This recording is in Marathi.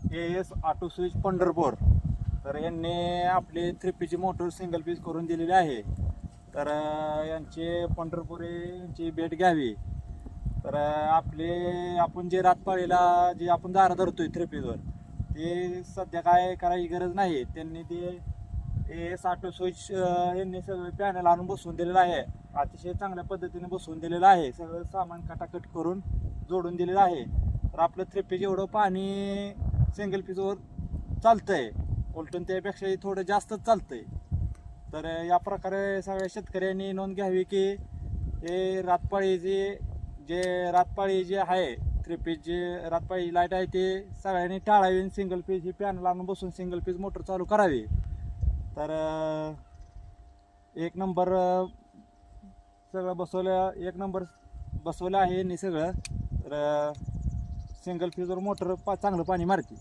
AS auto switch Pandharpur. तर यांनी आपली 3P मोटर सिंगल पीस करून दिलेली आहे. तर यांचे पंढरपुरी यांची भेट घ्यावी. तर आपण जे रातपाळीला जे आपण दारा धरतोय 3Pवर ते सध्या काय करायची गरज नाही. त्यांनी ते AS ऑटो स्विच यांनी सगळं पॅनल आणून बसवून दिलेलं आहे. अतिशय चांगल्या पद्धतीने बसवून दिलेलं आहे. सगळं सामान कटाकट करून जोडून दिलेलं आहे. तर आपलं 3P जेवढं पाणी सिंगल पीसवर चालतंय उलटून त्यापेक्षा थोडं जास्तच चालतंय. तर या प्रकारे सगळ्या शेतकऱ्यांनी नोंद घ्यावी की हे रातपाळी जे आहे 3P जे रातपाळी लाईट आहे ते सगळ्यांनी टाळावी. सिंगल पीस ही पॅनल आणून बसून सिंगल पीस मोटर चालू करावी. तर एक नंबर बसवलं आहे यांनी सगळं. तर सिंगल पीसवर मोटर चांगलं पाणी मारते.